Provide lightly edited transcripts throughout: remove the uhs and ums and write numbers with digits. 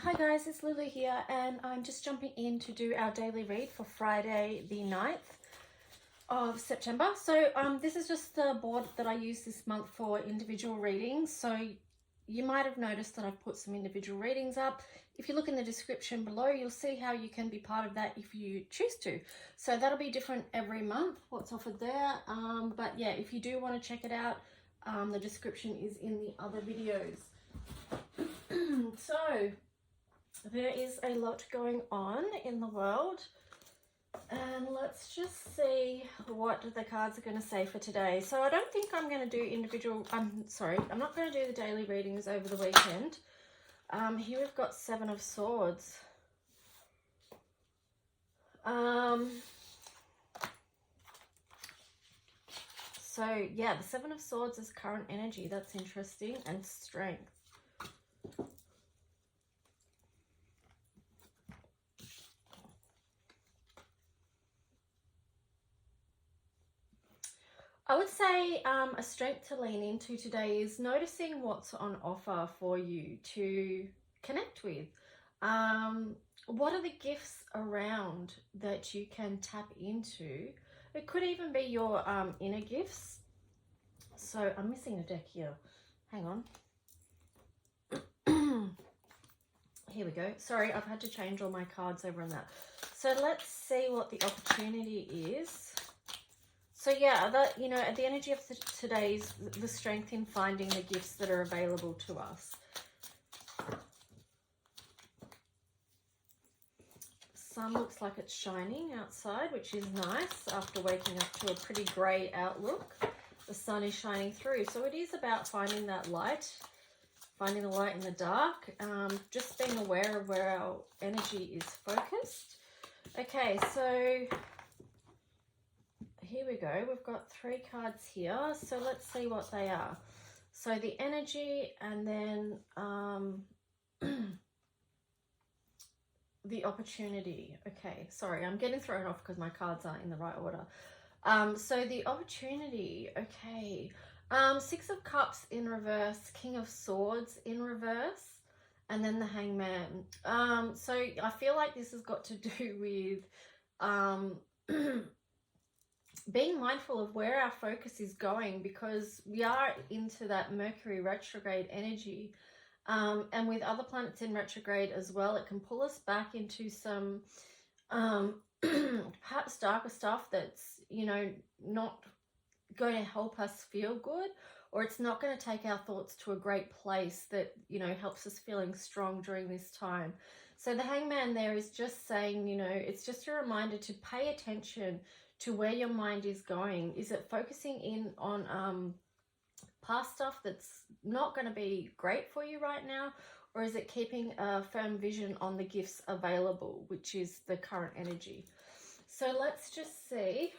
Hi guys, it's Lulu here, and I'm just jumping in to do our daily read for Friday the 9th of September. So this is just the board that I use this month for individual readings. So you might have noticed that I've put some individual readings up. If you look in the description below, you'll see how you can be part of that if you choose to. So that'll be different every month, what's offered there. But yeah, if you do want to check it out, the description is in the other videos. So there is a lot going on in the world, and let's just see what the cards are going to say for today. So I don't think I'm going to do individual, I'm not going to do the daily readings over the weekend. Here we've got Seven of Swords. So yeah, the Seven of Swords is current energy. That's interesting. And strength. I would say a strength to lean into today is noticing what's on offer for you to connect with. What are the gifts around that you can tap into? It could even be your inner gifts. So I'm missing a deck here. Hang on. Here we go. Sorry, I've had to change all my cards over on that. So let's see what the opportunity is. So yeah, that, you know, the energy of today is the strength in finding the gifts that are available to us. Sun looks like it's shining outside, which is nice after waking up to a pretty grey outlook. The sun is shining through, so it is about finding that light, finding the light in the dark, just being aware of where our energy is focused. Okay, so here we go. We've got 3 cards here, so let's see what they are. So the energy, and then the opportunity. Okay, sorry, I'm getting thrown off because my cards aren't in the right order. So the opportunity, okay. 6 of Cups in reverse, King of Swords in reverse, and then the Hangman. So I feel like this has got to do with being mindful of where our focus is going, because we are into that Mercury retrograde energy. And with other planets in retrograde as well, it can pull us back into some perhaps darker stuff that's, you know, not going to help us feel good, or it's not going to take our thoughts to a great place that, you know, helps us feeling strong during this time. So the Hangman there is just saying, you know, it's just a reminder to pay attention to where your mind is going. Is it focusing in on past stuff that's not going to be great for you right now, or is it keeping a firm vision on the gifts available, which is the current energy? So let's just see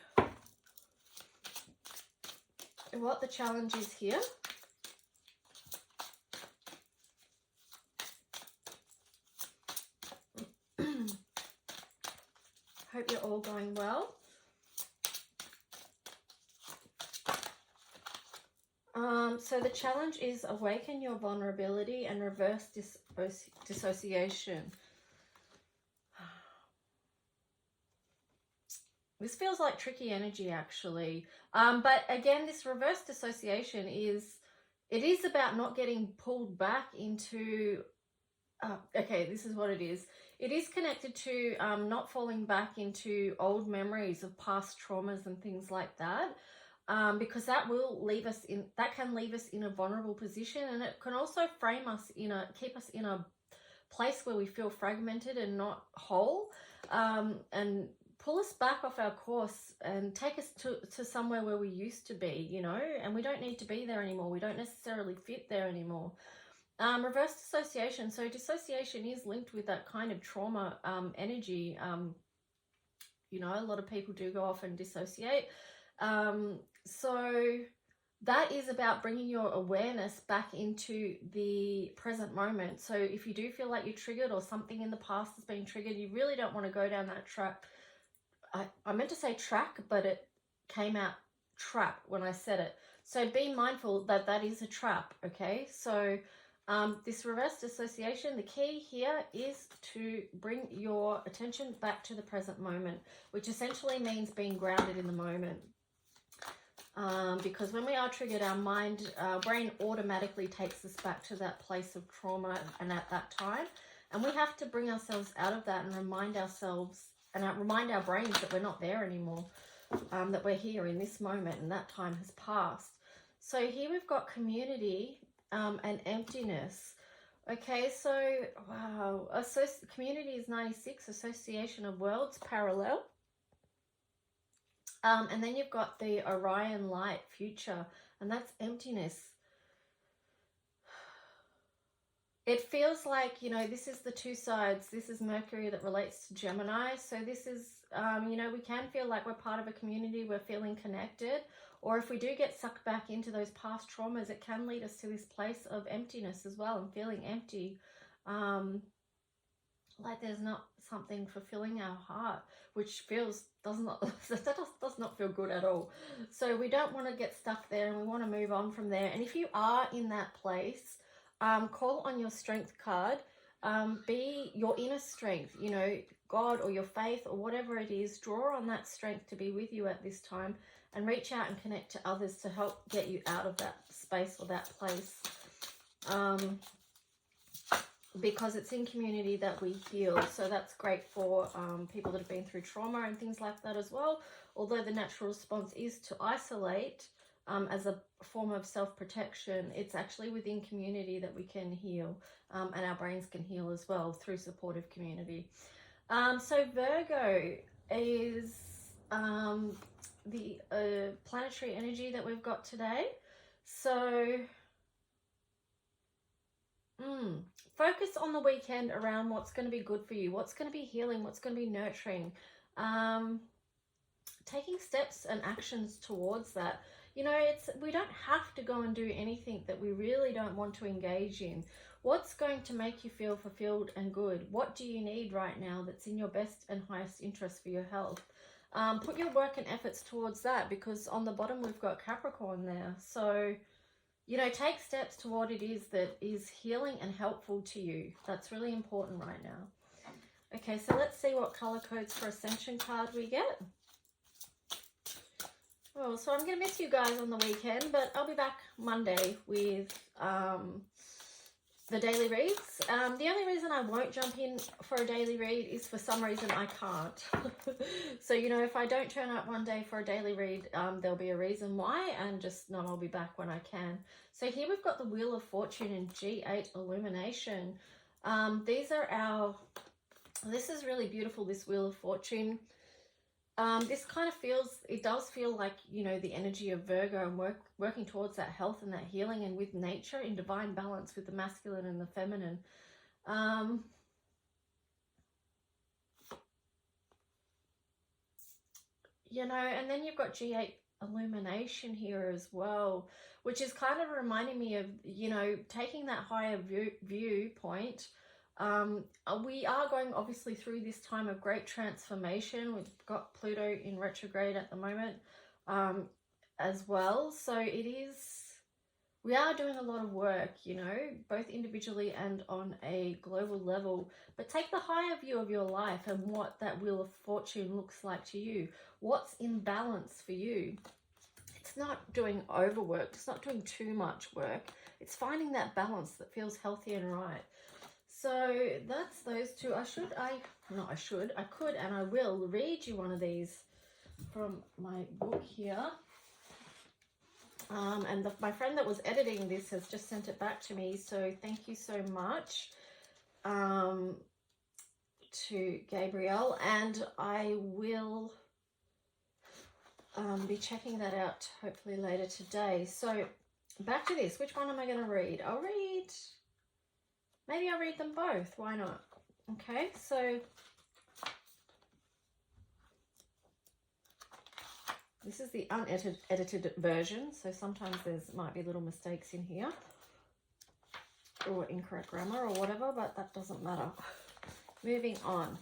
what the challenge is here. Hope you're all going well. So the challenge is awaken your vulnerability and reverse dissociation. This feels like tricky energy, actually. But again, this reverse dissociation is about not getting pulled back into, okay, this is what it is. It is connected to not falling back into old memories of past traumas and things like that. Because that will leave us in, that can leave us in a vulnerable position, and it can also frame us in a, keep us in a place where we feel fragmented and not whole, and pull us back off our course and take us to somewhere where we used to be, you know, and we don't need to be there anymore. We don't necessarily fit there anymore. Reverse dissociation. So dissociation is linked with that kind of trauma energy. You know, a lot of people do go off and dissociate. So that is about bringing your awareness back into the present moment. So if you do feel like you're triggered, or something in the past has been triggered, you really don't want to go down that track. I meant to say track, but it came out trap when I said it. So be mindful that that is a trap, okay? So This reverse dissociation, the key here is to bring your attention back to the present moment, which essentially means being grounded in the moment. Because when we are triggered, our brain automatically takes us back to that place of trauma and at that time. And we have to bring ourselves out of that and remind ourselves and remind our brains that we're not there anymore, that we're here in this moment and that time has passed. So here we've got community and emptiness. Okay, so wow, community is 96, association of worlds, parallel. And then you've got the Orion light, future, and that's emptiness. It feels like, you know, this is the two sides. This is Mercury that relates to Gemini. So this is, you know, we can feel like we're part of a community. We're feeling connected. Or if we do get sucked back into those past traumas, it can lead us to this place of emptiness as well and feeling empty. Like there's not something fulfilling our heart, which does not feel good at all. So we don't want to get stuck there, and we want to move on from there. And if you are in that place, call on your strength card. Be your inner strength, you know, God or your faith or whatever it is. Draw on that strength to be with you at this time, and reach out and connect to others to help get you out of that space or that place. Because it's in community that we heal. So that's great for people that have been through trauma and things like that as well. Although the natural response is to isolate as a form of self-protection, it's actually within community that we can heal, and our brains can heal as well through supportive community. So Virgo is the planetary energy that we've got today. So focus on the weekend around what's going to be good for you, what's going to be healing, what's going to be nurturing, taking steps and actions towards that. You know, we don't have to go and do anything that we really don't want to engage in. What's going to make you feel fulfilled and good? What do you need right now that's in your best and highest interest for your health? Put your work and efforts towards that, because on the bottom we've got Capricorn there. So, you know, take steps to what it is that is healing and helpful to you. That's really important right now. Okay, so let's see what color codes for Ascension card we get. Well, so I'm going to miss you guys on the weekend, but I'll be back Monday with the daily reads. The only reason I won't jump in for a daily read is for some reason I can't. So, you know, if I don't turn up one day for a daily read, there'll be a reason why, and just know I'll be back when I can. So here we've got the Wheel of Fortune and G8 Illumination. These are this is really beautiful, this Wheel of Fortune. This kind of it does feel like, you know, the energy of Virgo and working towards that health and that healing, and with nature in divine balance with the masculine and the feminine. You know, and then you've got G8 Illumination here as well, which is kind of reminding me of, you know, taking that higher viewpoint. We are going obviously through this time of great transformation. We've got Pluto in retrograde at the moment as well. So we are doing a lot of work, you know, both individually and on a global level. But take the higher view of your life and what that Wheel of Fortune looks like to you. What's in balance for you? It's not doing overwork. It's not doing too much work. It's finding that balance that feels healthy and right. So that's those two. I could and I will read you one of these from my book here. And my friend that was editing this has just sent it back to me. So thank you so much to Gabrielle. And I will be checking that out hopefully later today. So back to this. Which one am I going to read? Maybe I'll read them both. Why not? Okay, so this is the unedited version. So sometimes might be little mistakes in here or incorrect grammar or whatever, but that doesn't matter. Moving on.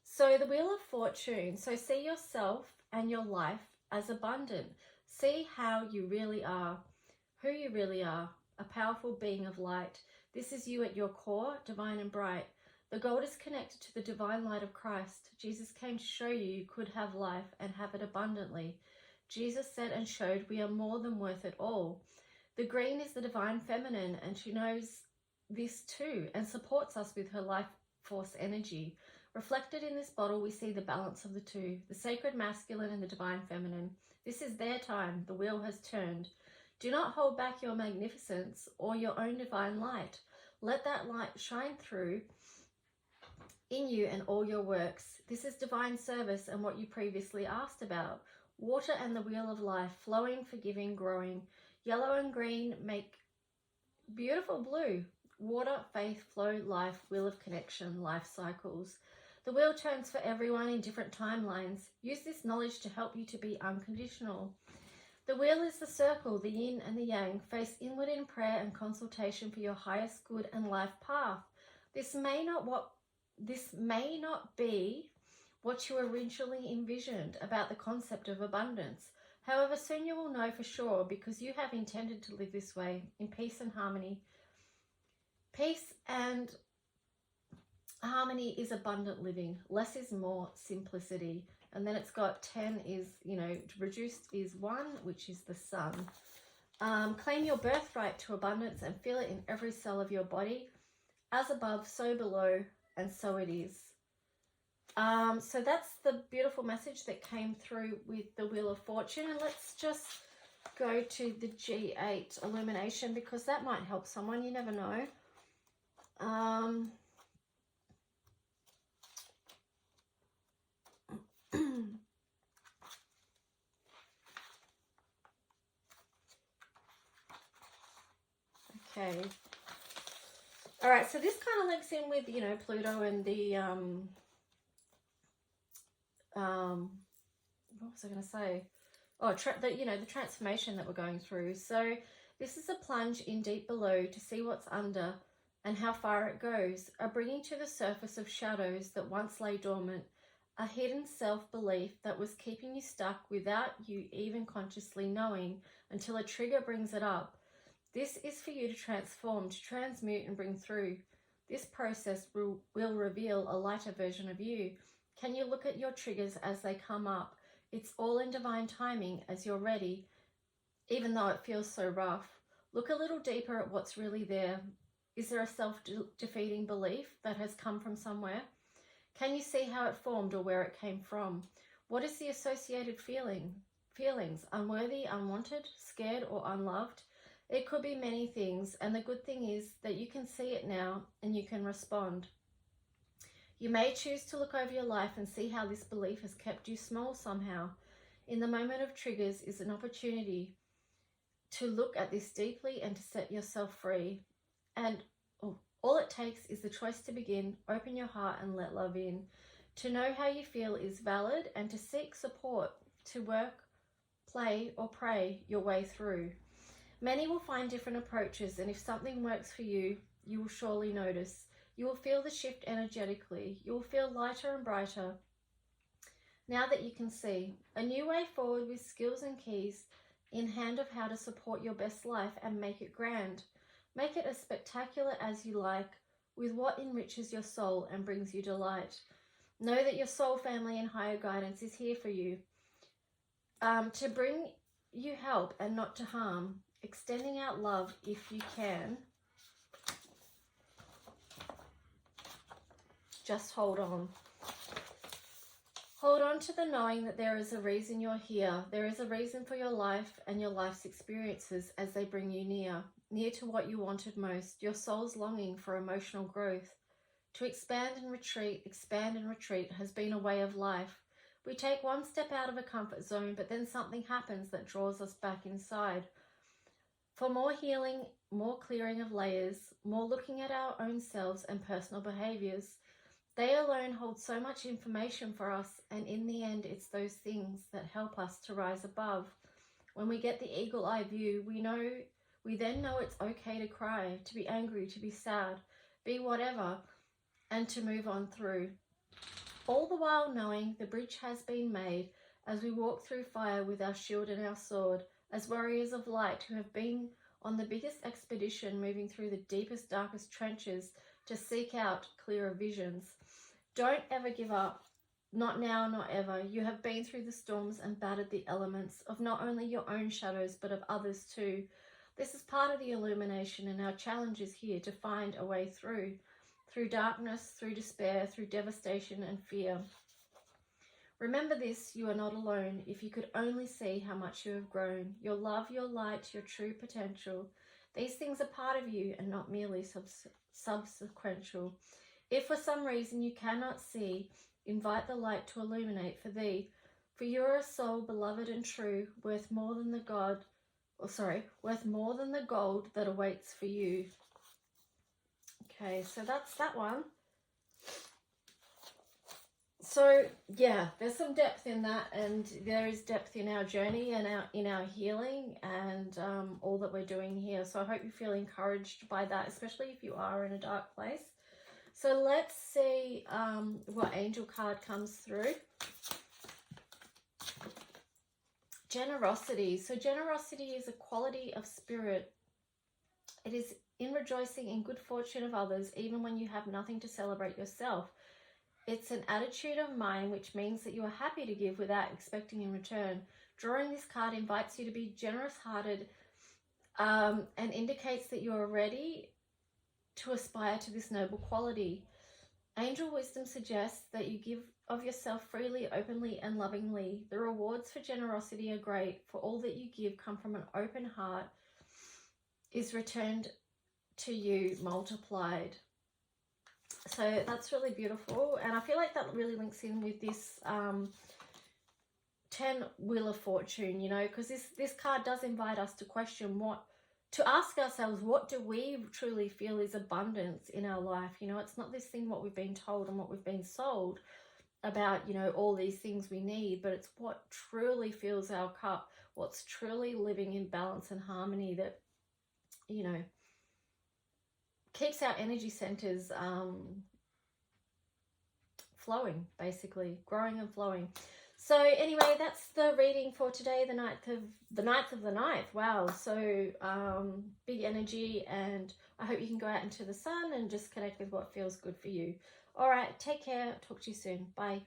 So the Wheel of Fortune. So see yourself and your life as abundant. See how you really are, who you really are, a powerful being of light. This is you at your core, divine and bright. The gold is connected to the divine light of Christ. Jesus came to show you could have life and have it abundantly. Jesus said and showed we are more than worth it all. The green is the divine feminine, and she knows this too and supports us with her life force energy. Reflected in this bottle, we see the balance of the two, the sacred masculine and the divine feminine. This is their time. The wheel has turned. Do not hold back your magnificence or your own divine light. Let that light shine through in you and all your works. This is divine service and what you previously asked about. Water and the wheel of life, flowing, forgiving, growing. Yellow and green make beautiful blue. Water, faith, flow, life, wheel of connection, life cycles. The wheel turns for everyone in different timelines. Use this knowledge to help you to be unconditional. The wheel is the circle, the yin and the yang. Face inward in prayer and consultation for your highest good and life path. This may not be what you originally envisioned about the concept of abundance. However, soon you will know for sure because you have intended to live this way, in peace and harmony. Peace and harmony is abundant living. Less is more, simplicity. And then it's got 10 is, reduced is 1, which is the sun. Claim your birthright to abundance and feel it in every cell of your body. As above, so below, and so it is. So that's the beautiful message that came through with the Wheel of Fortune. And let's just go to the G8 illumination because that might help someone. You never know. Okay. All right, so this kind of links in with, Pluto and the, what was I going to say? Oh, the transformation that we're going through. So this is a plunge in deep below to see what's under and how far it goes, a bringing to the surface of shadows that once lay dormant, a hidden self-belief that was keeping you stuck without you even consciously knowing until a trigger brings it up. This is for you to transform, to transmute and bring through. This process will reveal a lighter version of you. Can you look at your triggers as they come up? It's all in divine timing as you're ready, even though it feels so rough. Look a little deeper at what's really there. Is there a self-defeating belief that has come from somewhere? Can you see how it formed or where it came from? What is the associated feelings? Unworthy, unwanted, scared, or unloved? It could be many things, and the good thing is that you can see it now and you can respond. You may choose to look over your life and see how this belief has kept you small somehow. In the moment of triggers is an opportunity to look at this deeply and to set yourself free. And all it takes is the choice to begin, open your heart and let love in. To know how you feel is valid and to seek support, to work, play or pray your way through. Many will find different approaches, and if something works for you, you will surely notice. You will feel the shift energetically. You will feel lighter and brighter now that you can see. A new way forward with skills and keys in hand of how to support your best life and make it grand. Make it as spectacular as you like, with what enriches your soul and brings you delight. Know that your soul family and higher guidance is here for you, to bring you help and not to harm, extending out love if you can. Just hold on. Hold on to the knowing that there is a reason you're here. There is a reason for your life and your life's experiences as they bring you near to what you wanted most, your soul's longing for emotional growth. To expand and retreat has been a way of life. We take one step out of a comfort zone, but then something happens that draws us back inside. For more healing, more clearing of layers, more looking at our own selves and personal behaviors. They alone hold so much information for us, and in the end, it's those things that help us to rise above. When we get the eagle eye view, we then know it's okay to cry, to be angry, to be sad, be whatever, and to move on through. All the while knowing the bridge has been made as we walk through fire with our shield and our sword, as warriors of light who have been on the biggest expedition, moving through the deepest, darkest trenches to seek out clearer visions. Don't ever give up. Not now, not ever. You have been through the storms and battered the elements of not only your own shadows, but of others too. This is part of the illumination, and our challenge is here to find a way through darkness, through despair, through devastation and fear. Remember this, you are not alone. If you could only see how much you have grown, your love, your light, your true potential. These things are part of you and not merely subsequential. If for some reason you cannot see, invite the light to illuminate for thee. For you are a soul beloved and true, worth more than the gold that awaits for you. Okay, so that's that one. So yeah, there's some depth in that, and there is depth in our journey and in our healing and all that we're doing here. So I hope you feel encouraged by that, especially if you are in a dark place. So let's see what angel card comes through. Generosity. So generosity is a quality of spirit. It is in rejoicing in good fortune of others, even when you have nothing to celebrate yourself. It's an attitude of mind, which means that you are happy to give without expecting in return. Drawing this card invites you to be generous-hearted and indicates that you are ready to aspire to this noble quality. Angel wisdom suggests that you give of yourself freely, openly, and lovingly. The rewards for generosity are great, for all that you give come from an open heart is returned to you multiplied. So that's really beautiful, and I feel like that really links in with this 10 Wheel of Fortune, you know, because this card does invite us to question to ask ourselves, what do we truly feel is abundance in our life? You know, it's not this thing what we've been told and what we've been sold about, you know, all these things we need, but it's what truly fills our cup, what's truly living in balance and harmony that, you know, keeps our energy centers flowing, basically growing and flowing. So anyway, that's the reading for today, the 9th of the 9th. Wow, so big energy, and I hope you can go out into the sun and just connect with what feels good for you. All right, take care. Talk to you soon. Bye.